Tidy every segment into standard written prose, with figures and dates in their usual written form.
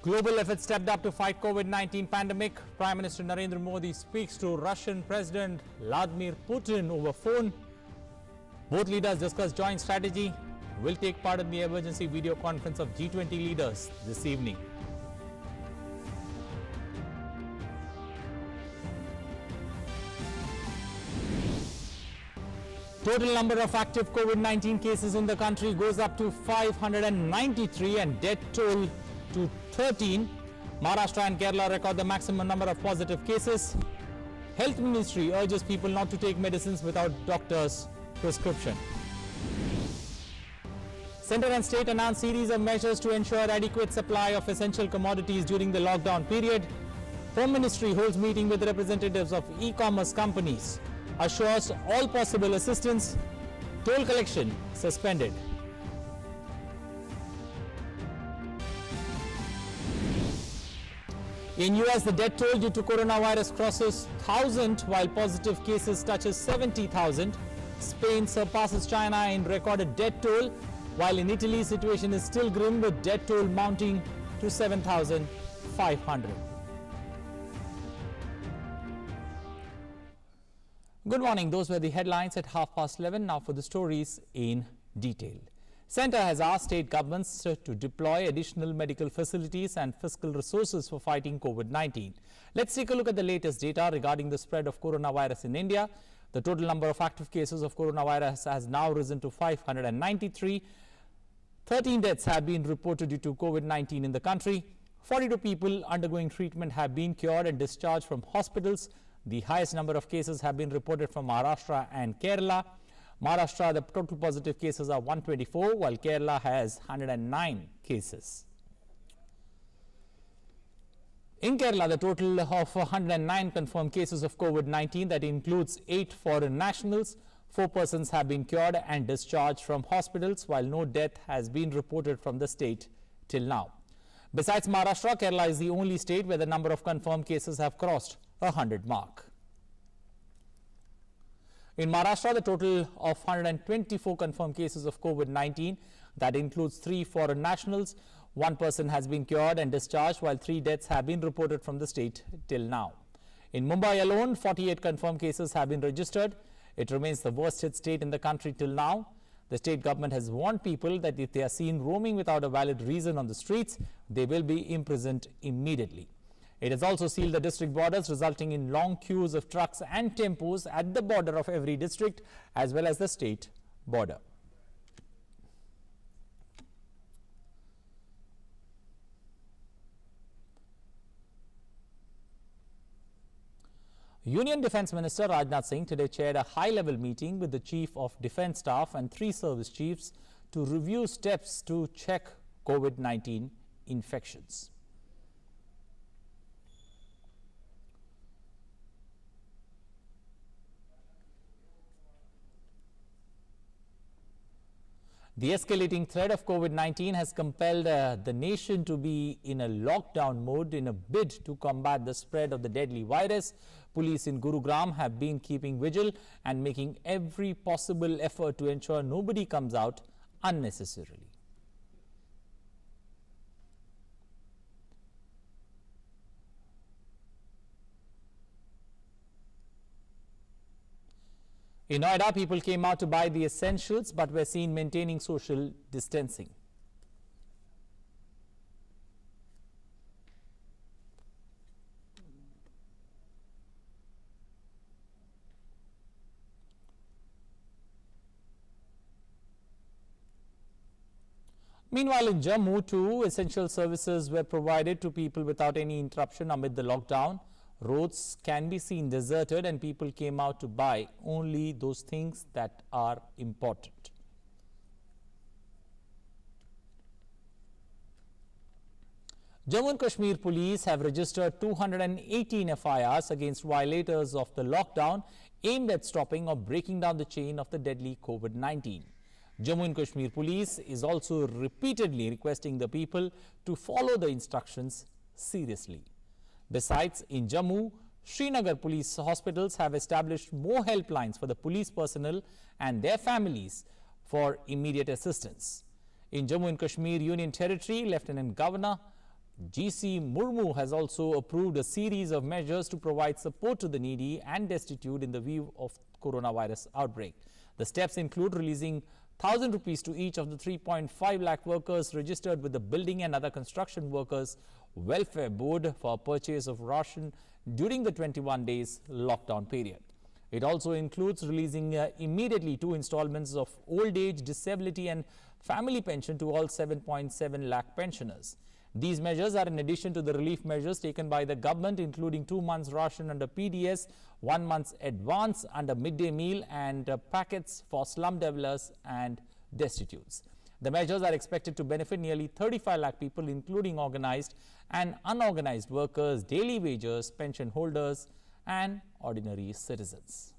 Global efforts stepped up to fight COVID-19 pandemic. Prime Minister Narendra Modi speaks to Russian President Vladimir Putin over phone. Both leaders discuss joint strategy. Will take part in the emergency video conference of G20 leaders this evening. Total number of active COVID-19 cases in the country goes up to 593 and death toll to 13. Maharashtra and Kerala record the maximum number of positive cases. Health Ministry urges people not to take medicines without doctor's prescription. Centre and state announce series of measures to ensure adequate supply of essential commodities during the lockdown period. Home Ministry holds meeting with representatives of e-commerce companies. Assures all possible assistance. Toll collection suspended. In US, the death toll due to coronavirus crosses 1,000 while positive cases touches 70,000. Spain surpasses China in recorded death toll, while in Italy, situation is still grim with death toll mounting to 7,500. Good morning. Those were the headlines at 11:30. Now for the stories in detail. Centre has asked state governments to deploy additional medical facilities and fiscal resources for fighting COVID-19. Let's take a look at the latest data regarding the spread of coronavirus in India. The total number of active cases of coronavirus has now risen to 593. 13 deaths have been reported due to COVID-19 in the country. 42 people undergoing treatment have been cured and discharged from hospitals. The highest number of cases have been reported from Maharashtra and Kerala. Maharashtra, the total positive cases are 124, while Kerala has 109 cases. In Kerala, the total of 109 confirmed cases of COVID-19, that includes 8 foreign nationals. 4 persons have been cured and discharged from hospitals, while no death has been reported from the state till now. Besides Maharashtra, Kerala is the only state where the number of confirmed cases have crossed 100 mark. In Maharashtra, the total of 124 confirmed cases of COVID-19, that includes 3 foreign nationals. 1 person has been cured and discharged, while 3 deaths have been reported from the state till now. In Mumbai alone, 48 confirmed cases have been registered. It remains the worst hit state in the country till now. The state government has warned people that if they are seen roaming without a valid reason on the streets, they will be imprisoned immediately. It has also sealed the district borders, resulting in long queues of trucks and tempos at the border of every district as well as the state border. Union Defence Minister Rajnath Singh today chaired a high-level meeting with the Chief of Defence Staff and 3 service chiefs to review steps to check COVID-19 infections. The escalating threat of COVID-19 has compelled the nation to be in a lockdown mode in a bid to combat the spread of the deadly virus. Police in Gurugram have been keeping vigil and making every possible effort to ensure nobody comes out unnecessarily. In Noida, people came out to buy the essentials but were seen maintaining social distancing. Meanwhile, in Jammu too, essential services were provided to people without any interruption amid the lockdown. Roads can be seen deserted and people came out to buy only those things that are important. Jammu and Kashmir police have registered 218 FIRs against violators of the lockdown aimed at stopping or breaking down the chain of the deadly COVID-19. Jammu and Kashmir police is also repeatedly requesting the people to follow the instructions seriously. Besides, in Jammu, Srinagar police hospitals have established more helplines for the police personnel and their families for immediate assistance. In Jammu and Kashmir Union Territory, Lieutenant Governor GC Murmu has also approved a series of measures to provide support to the needy and destitute in the view of coronavirus outbreak. The steps include releasing 1,000 rupees to each of the 3.5 lakh workers registered with the Building and Other Construction Workers Welfare Board for purchase of ration during the 21 days lockdown period. It also includes releasing immediately 2 installments of old age, disability and family pension to all 7.7 lakh pensioners. These measures are in addition to the relief measures taken by the government, including 2 months ration under PDS, 1 month's advance under midday meal and packets for slum dwellers and destitutes. The measures are expected to benefit nearly 35 lakh people, including organized and unorganized workers, daily wagers, pension holders and ordinary citizens.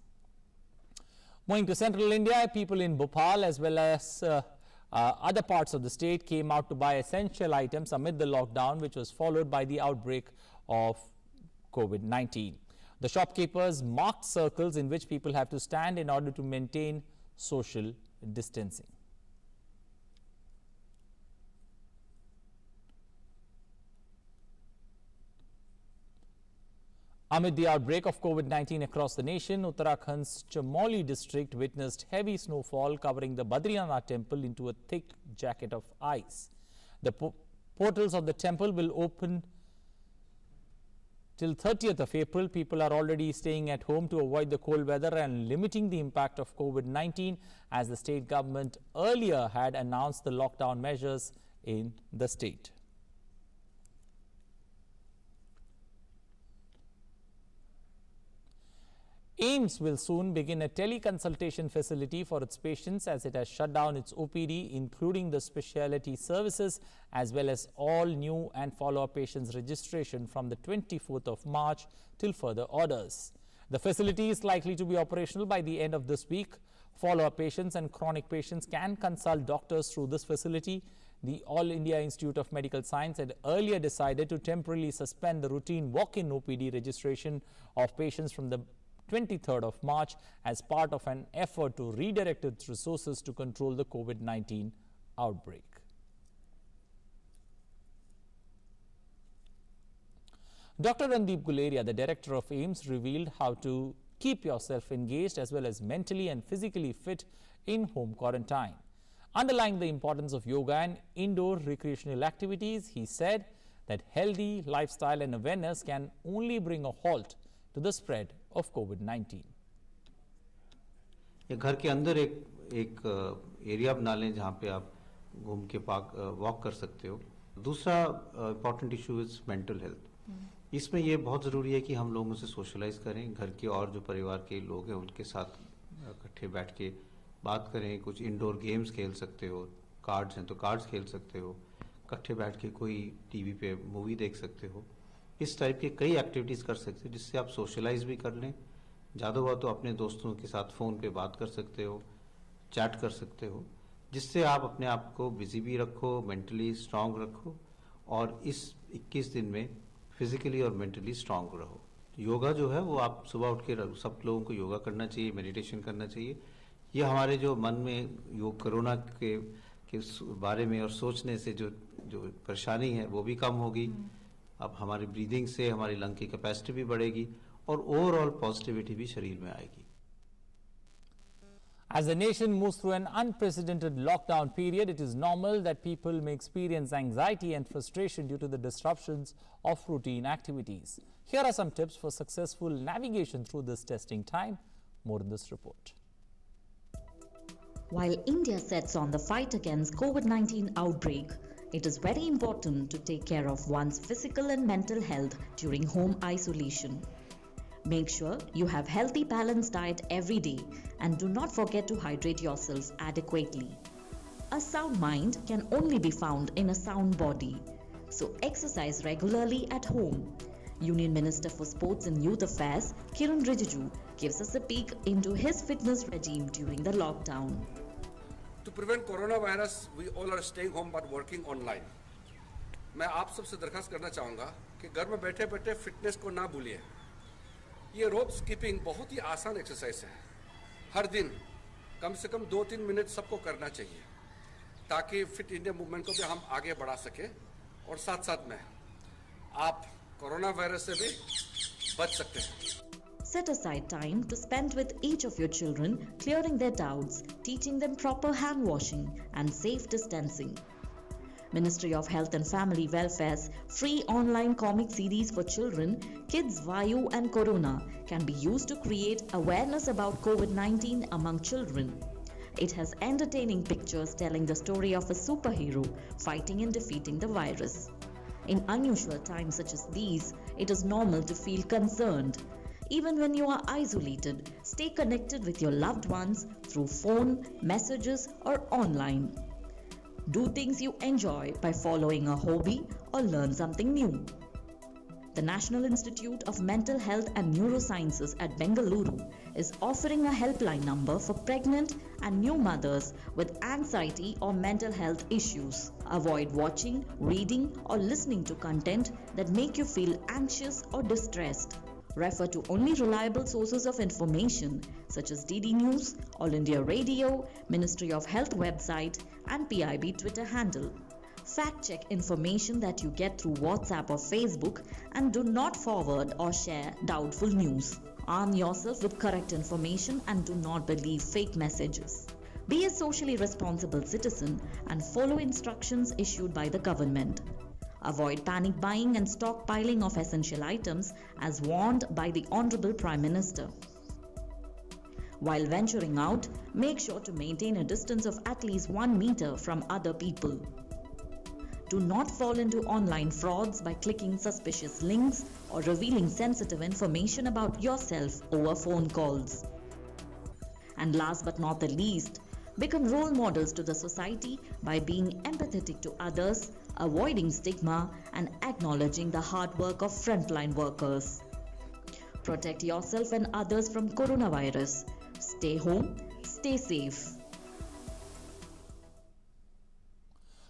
Moving to central India, people in Bhopal as well as other parts of the state came out to buy essential items amid the lockdown, which was followed by the outbreak of COVID-19. The shopkeepers marked circles in which people have to stand in order to maintain social distancing. Amid the outbreak of COVID-19 across the nation, Uttarakhand's Chamoli district witnessed heavy snowfall covering the Badrinath temple into a thick jacket of ice. The portals of the temple will open till 30th of April. People are already staying at home to avoid the cold weather and limiting the impact of COVID-19, as the state government earlier had announced the lockdown measures in the state. AIIMS will soon begin a teleconsultation facility for its patients, as it has shut down its OPD, including the specialty services, as well as all new and follow-up patients registration from the 24th of March till further orders. The facility is likely to be operational by the end of this week. Follow-up patients and chronic patients can consult doctors through this facility. The All India Institute of Medical Science had earlier decided to temporarily suspend the routine walk-in OPD registration of patients from the 23rd of March as part of an effort to redirect its resources to control the COVID-19 outbreak. Dr. Randeep Guleria, the director of AIIMS, revealed how to keep yourself engaged as well as mentally and physically fit in home quarantine. Underlying the importance of yoga and indoor recreational activities, he said that healthy lifestyle and awareness can only bring a halt to the spread of COVID-19. घर के अंदर एक area बना लें जहाँ पे आप घूम के वॉक कर सकते हो। दूसरा important issue is mental health. इसमें ये बहुत ज़रूरी है कि हम लोगों से सोशलाइज करें, घर के और जो परिवार के लोग हैं उनके साथ इकट्ठे बैठ के बात करें। कुछ इंडोर गेम्स खेल सकते हो, कार्ड्स हैं तो कार्ड्स खेल सकते हो, इकट्ठे बैठ के कोई टीवी पे मूवी देख सकते हो। इस टाइप के कई एक्टिविटीज़ कर सकते हो जिससे आप सोशलाइज भी कर लें। ज़्यादा हुआ तो अपने दोस्तों के साथ फ़ोन पे बात कर सकते हो, चैट कर सकते हो, जिससे आप अपने आप को बिजी भी रखो, मेंटली स्ट्रांग रखो और इस 21 दिन में फिजिकली और मेंटली स्ट्रांग रहो। योगा जो है वो आप सुबह उठ के सब लोगों को योगा करना चाहिए, मेडिटेशन करना चाहिए। ये हमारे जो मन में योग कोरोना के बारे में और सोचने से जो परेशानी है वो भी कम होगी। अब हमारी ब्रीदिंग से हमारी लंग की कैपेसिटी भी बढ़ेगी और ओवरऑल पॉजिटिविटी भी शरीर में आएगी। As the nation moves through an unprecedented lockdown period, it is normal that people may experience anxiety and frustration due to the disruptions of routine activities. Here are some tips for successful navigation through this testing time. More in this report. While India sets on the fight against COVID-19 outbreak, it is very important to take care of one's physical and mental health during home isolation. Make sure you have healthy balanced diet every day and do not forget to hydrate yourself adequately. A sound mind can only be found in a sound body, so exercise regularly at home. Union Minister for Sports and Youth Affairs, Kiran Rijiju, gives us a peek into his fitness regime during the lockdown. To prevent coronavirus, we all are staying home but working online. मैं आप सबसे दरखास्त करना चाहूँगा कि घर में बैठे बैठे फिटनेस को ना भूलिए। ये रोप स्किपिंग बहुत ही आसान एक्सरसाइज है। हर दिन कम से कम 2-3 मिनट सबको करना चाहिए ताकि फिट इंडिया मूवमेंट को भी हम आगे बढ़ा सकें और साथ साथ में आप कोरोना वायरस से भी बच सकते हैं। Set aside time to spend with each of your children, clearing their doubts, teaching them proper hand washing and safe distancing. Ministry of Health and Family Welfare's free online comic series for children, Kids, Vayu and Corona, can be used to create awareness about COVID-19 among children. It has entertaining pictures telling the story of a superhero fighting and defeating the virus. In unusual times such as these, it is normal to feel concerned. Even when you are isolated, stay connected with your loved ones through phone, messages or online. Do things you enjoy by following a hobby or learn something new. The National Institute of Mental Health and Neurosciences at Bengaluru is offering a helpline number for pregnant and new mothers with anxiety or mental health issues. Avoid watching, reading or listening to content that make you feel anxious or distressed. Refer to only reliable sources of information such as DD News, All India Radio, Ministry of Health website and PIB Twitter handle. Fact-check information that you get through WhatsApp or Facebook and do not forward or share doubtful news. Arm yourself with correct information and do not believe fake messages. Be a socially responsible citizen and follow instructions issued by the government. Avoid panic buying and stockpiling of essential items as warned by the Honorable Prime Minister. While venturing out, make sure to maintain a distance of at least 1 meter from other people. Do not fall into online frauds by clicking suspicious links or revealing sensitive information about yourself over phone calls. And last but not the least, become role models to the society by being empathetic to others, avoiding stigma and acknowledging the hard work of frontline workers. Protect yourself and others from coronavirus. Stay home, stay safe.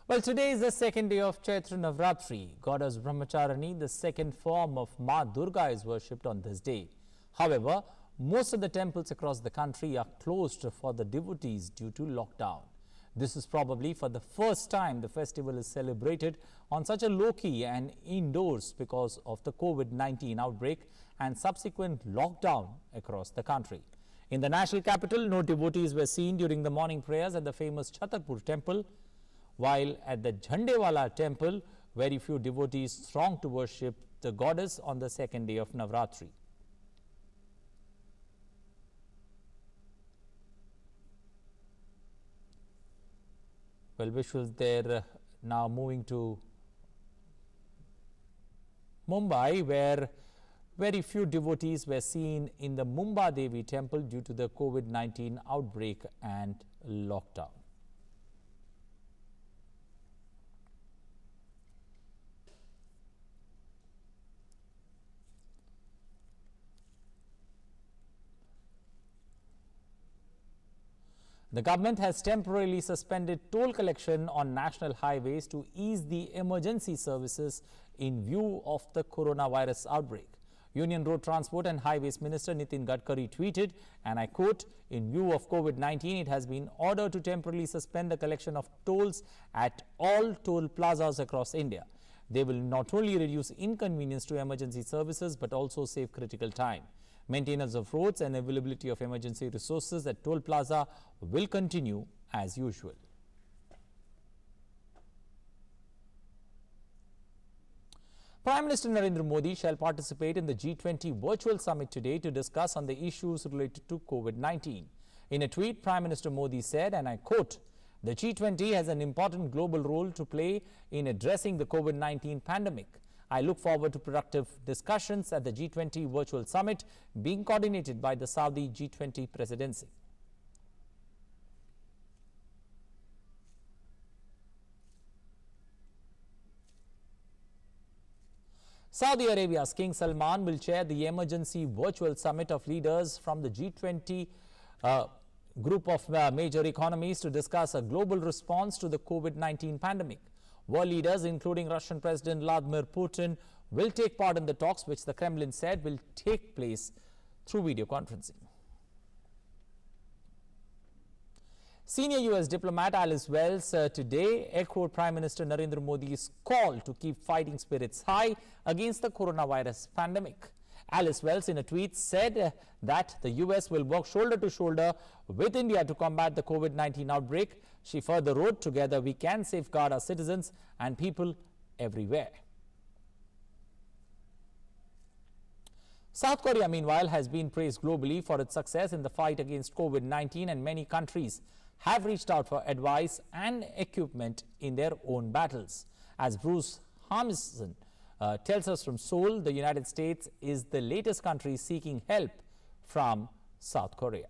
Well, today is the second day of Chaitra Navratri. Goddess Brahmacharani, the second form of Ma Durga, is worshipped on this day. However, most of the temples across the country are closed for the devotees due to lockdown. This is probably for the first time the festival is celebrated on such a low-key and indoors because of the COVID-19 outbreak and subsequent lockdown across the country. In the national capital, no devotees were seen during the morning prayers at the famous Chhatarpur temple, while at the Jhandewala temple, very few devotees thronged to worship the goddess on the second day of Navratri. Well, visuals there now moving to Mumbai, where very few devotees were seen in the Mumba Devi temple due to the COVID-19 outbreak and lockdown. The government has temporarily suspended toll collection on national highways to ease the emergency services in view of the coronavirus outbreak. Union Road Transport and Highways Minister Nitin Gadkari tweeted, and I quote, "In view of COVID-19, it has been ordered to temporarily suspend the collection of tolls at all toll plazas across India. They will not only reduce inconvenience to emergency services but also save critical time. Maintenance of roads and availability of emergency resources at toll plaza will continue as usual." Prime Minister Narendra Modi shall participate in the G20 virtual summit today to discuss on the issues related to COVID-19. In a tweet, Prime Minister Modi said, and I quote, "The G20 has an important global role to play in addressing the COVID-19 pandemic. I look forward to productive discussions at the G20 virtual summit being coordinated by the Saudi G20 presidency." Saudi Arabia's King Salman will chair the emergency virtual summit of leaders from the G20 group of major economies to discuss a global response to the COVID-19 pandemic. World leaders, including Russian President Vladimir Putin, will take part in the talks, which the Kremlin said will take place through video conferencing. Senior US diplomat Alice Wells today echoed Prime Minister Narendra Modi's call to keep fighting spirits high against the coronavirus pandemic. Alice Wells in a tweet said that the US will work shoulder to shoulder with India to combat the COVID-19 outbreak. She further wrote, "Together we can safeguard our citizens and people everywhere." South Korea, meanwhile, has been praised globally for its success in the fight against COVID-19, and many countries have reached out for advice and equipment in their own battles. As Bruce Harmison tells us from Seoul, the United States is the latest country seeking help from South Korea.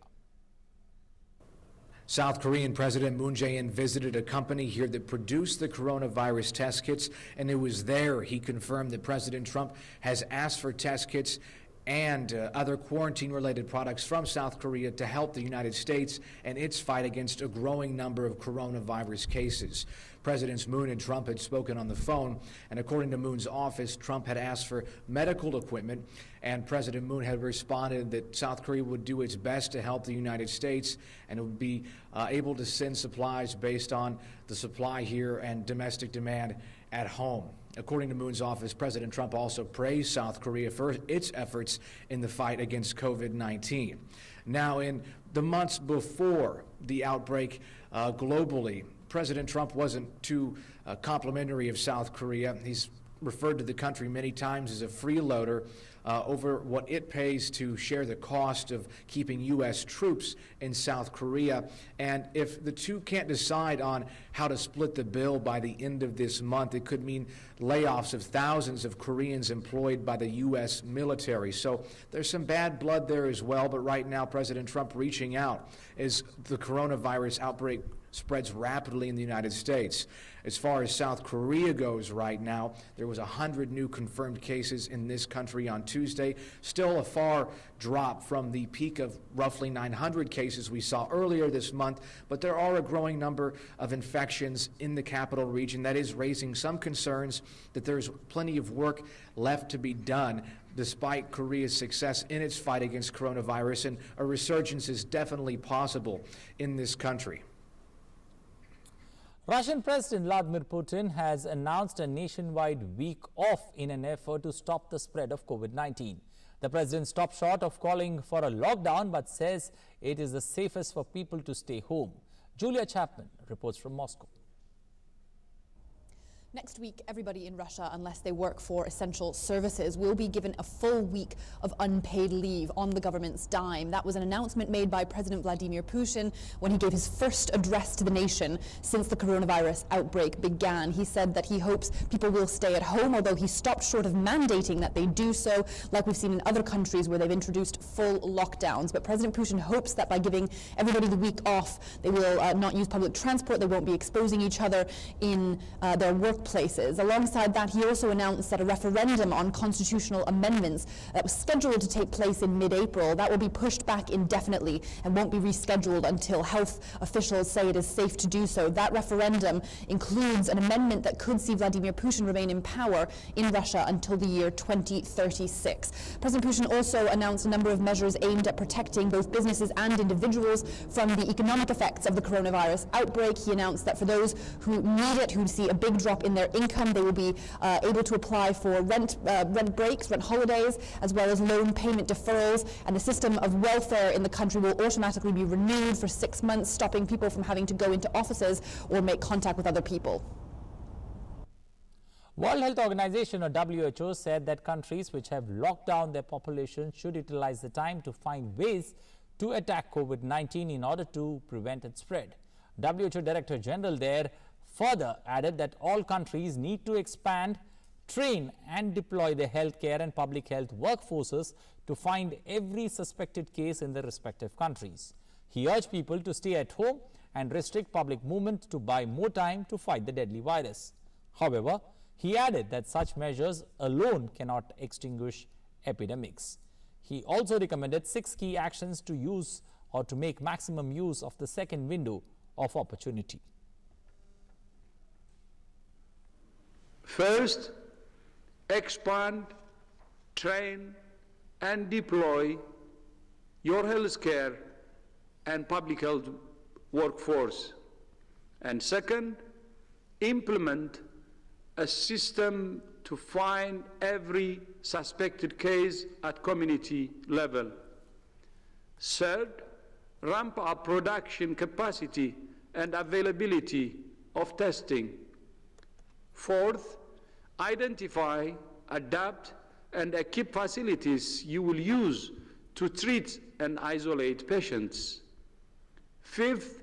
South Korean President Moon Jae-in visited a company here that produced the coronavirus test kits, and it was there he confirmed that President Trump has asked for test kits and other quarantine-related products from South Korea to help the United States and its fight against a growing number of coronavirus cases. Presidents Moon and Trump had spoken on the phone, and according to Moon's office, Trump had asked for medical equipment, and President Moon had responded that South Korea would do its best to help the United States and would be able to send supplies based on the supply here and domestic demand at home. According to Moon's office, President Trump also praised South Korea for its efforts in the fight against COVID-19. Now, in the months before the outbreak globally, President Trump wasn't too complimentary of South Korea. He's referred to the country many times as a freeloader over what it pays to share the cost of keeping U.S. troops in South Korea. And if the two can't decide on how to split the bill by the end of this month, it could mean layoffs of thousands of Koreans employed by the U.S. military. So there's some bad blood there as well. But right now, President Trump reaching out as the coronavirus outbreak spreads rapidly in the United States. As far as South Korea goes right now, there was 100 new confirmed cases in this country on Tuesday, still a far drop from the peak of roughly 900 cases we saw earlier this month, but there are a growing number of infections in the capital region that is raising some concerns that there's plenty of work left to be done despite Korea's success in its fight against coronavirus, and a resurgence is definitely possible in this country. Russian President Vladimir Putin has announced a nationwide week off in an effort to stop the spread of COVID-19. The president stopped short of calling for a lockdown but says it is the safest for people to stay home. Julia Chapman reports from Moscow. Next week, everybody in Russia, unless they work for essential services, will be given a full week of unpaid leave on the government's dime. That was an announcement made by President Vladimir Putin when he gave his first address to the nation since the coronavirus outbreak began. He said that he hopes people will stay at home, although he stopped short of mandating that they do so, like we've seen in other countries where they've introduced full lockdowns. But President Putin hopes that by giving everybody the week off, they will not use public transport, they won't be exposing each other in their workplaces. Alongside that, he also announced that a referendum on constitutional amendments that was scheduled to take place in mid-April, that will be pushed back indefinitely and won't be rescheduled until health officials say it is safe to do so. That referendum includes an amendment that could see Vladimir Putin remain in power in Russia until the year 2036. President Putin also announced a number of measures aimed at protecting both businesses and individuals from the economic effects of the coronavirus outbreak. He announced that for those who need it, who see a big drop in their income, they will be able to apply for rent breaks, rent holidays, as well as loan payment deferrals, and the system of welfare in the country will automatically be renewed for 6 months, stopping people from having to go into offices or make contact with other people. World Health Organization, or WHO, said that countries which have locked down their population should utilize the time to find ways to attack COVID-19 in order to prevent its spread. WHO Director General there further added that all countries need to expand, train and deploy their healthcare and public health workforces to find every suspected case in their respective countries. He urged people to stay at home and restrict public movement to buy more time to fight the deadly virus. However, he added that such measures alone cannot extinguish epidemics. He also recommended 6 key actions to use or to make maximum use of the second window of opportunity. First, expand, train, and deploy your healthcare and public health workforce. And second, implement a system to find every suspected case at community level. Third, ramp up production capacity and availability of testing. Fourth, identify, adapt, and equip facilities you will use to treat and isolate patients. Fifth,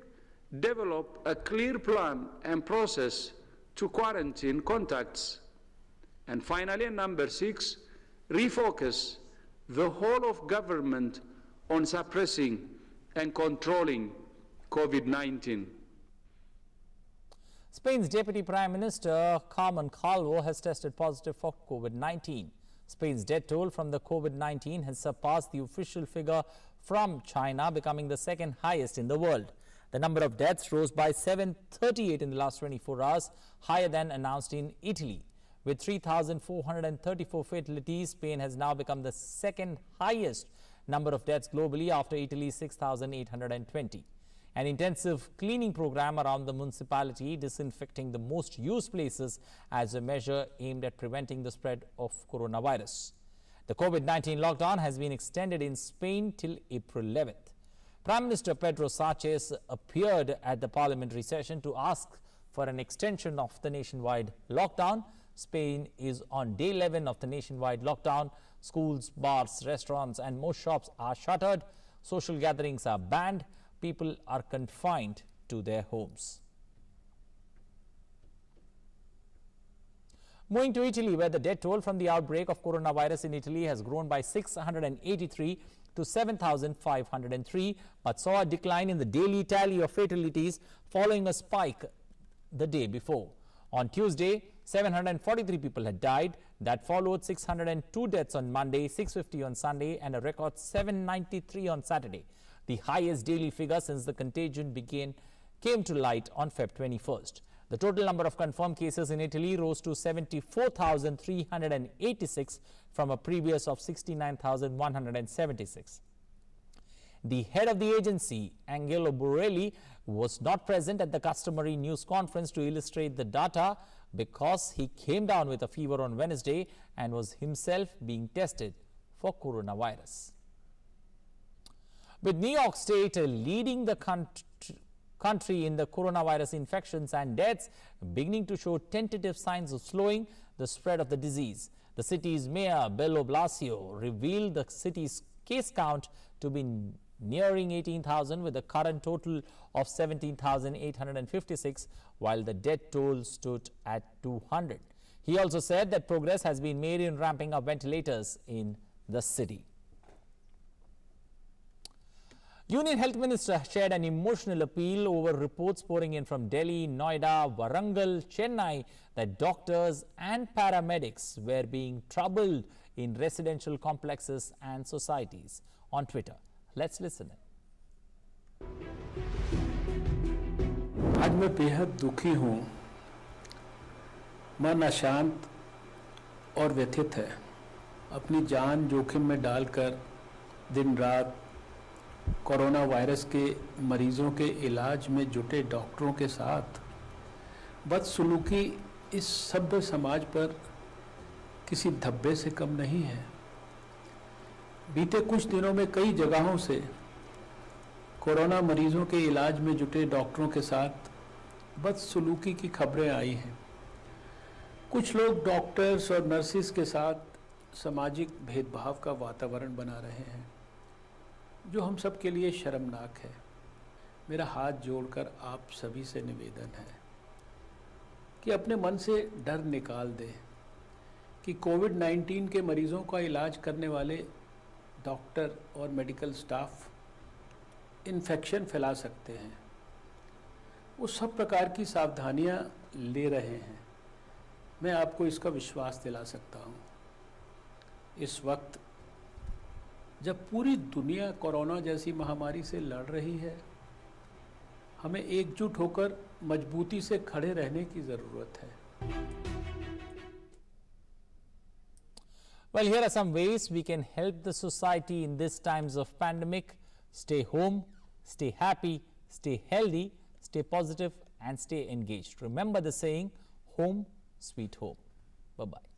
develop a clear plan and process to quarantine contacts. And finally, number 6, refocus the whole of government on suppressing and controlling COVID-19. Spain's Deputy Prime Minister Carmen Calvo has tested positive for COVID-19. Spain's death toll from the COVID-19 has surpassed the official figure from China, becoming the second highest in the world. The number of deaths rose by 738 in the last 24 hours, higher than announced in Italy. With 3,434 fatalities, Spain has now become the second highest number of deaths globally after Italy's 6,820. An intensive cleaning program around the municipality, disinfecting the most used places as a measure aimed at preventing the spread of coronavirus. The COVID-19 lockdown has been extended in Spain till April 11th. Prime Minister Pedro Sánchez appeared at the parliamentary session to ask for an extension of the nationwide lockdown. Spain is on day 11 of the nationwide lockdown. Schools, bars, restaurants and most shops are shuttered. Social gatherings are banned. People are confined to their homes. Moving to Italy, where the death toll from the outbreak of coronavirus in Italy has grown by 683 to 7,503, but saw a decline in the daily tally of fatalities following a spike the day before. On Tuesday, 743 people had died. That followed 602 deaths on Monday, 650 on Sunday, and a record 793 on Saturday. The highest daily figure since the contagion came to light on February 21st. The total number of confirmed cases in Italy rose to 74,386 from a previous of 69,176. The head of the agency, Angelo Borelli, was not present at the customary news conference to illustrate the data because he came down with a fever on Wednesday and was himself being tested for coronavirus. With New York State leading the country in the coronavirus infections and deaths, beginning to show tentative signs of slowing the spread of the disease. The city's mayor, Bill de Blasio, revealed the city's case count to be nearing 18,000 with a current total of 17,856, while the death toll stood at 200. He also said that progress has been made in ramping up ventilators in the city. Union Health Minister shared an emotional appeal over reports pouring in from Delhi, Noida, Warangal, Chennai that doctors and paramedics were being troubled in residential complexes and societies. On Twitter, let's listen. आज मैं बेहद दुखी हूँ, मन अशांत और व्यथित है। अपनी जान जोखिम में डालकर दिन रात कोरोना वायरस के मरीजों के इलाज में जुटे डॉक्टरों के साथ बदसलूकी इस सभ्य समाज पर किसी धब्बे से कम नहीं है। बीते कुछ दिनों में कई जगहों से कोरोना मरीजों के इलाज में जुटे डॉक्टरों के साथ बदसलूकी की खबरें आई हैं। कुछ लोग डॉक्टर्स और नर्सिस के साथ सामाजिक भेदभाव का वातावरण बना रहे हैं, जो हम सब के लिए शर्मनाक है। मेरा हाथ जोड़कर आप सभी से निवेदन है कि अपने मन से डर निकाल दें कि कोविड-19 के मरीजों का इलाज करने वाले डॉक्टर और मेडिकल स्टाफ इन्फेक्शन फैला सकते हैं। वो सब प्रकार की सावधानियां ले रहे हैं। मैं आपको इसका विश्वास दिला सकता हूं। इस वक्त जब पूरी दुनिया कोरोना जैसी महामारी से लड़ रही है, हमें एकजुट होकर मजबूती से खड़े रहने की जरूरत है। Well, here are some ways we can help the society in these times of pandemic. Stay home, stay happy, stay healthy, stay positive, and stay engaged. Remember the saying, home sweet home. Bye-bye.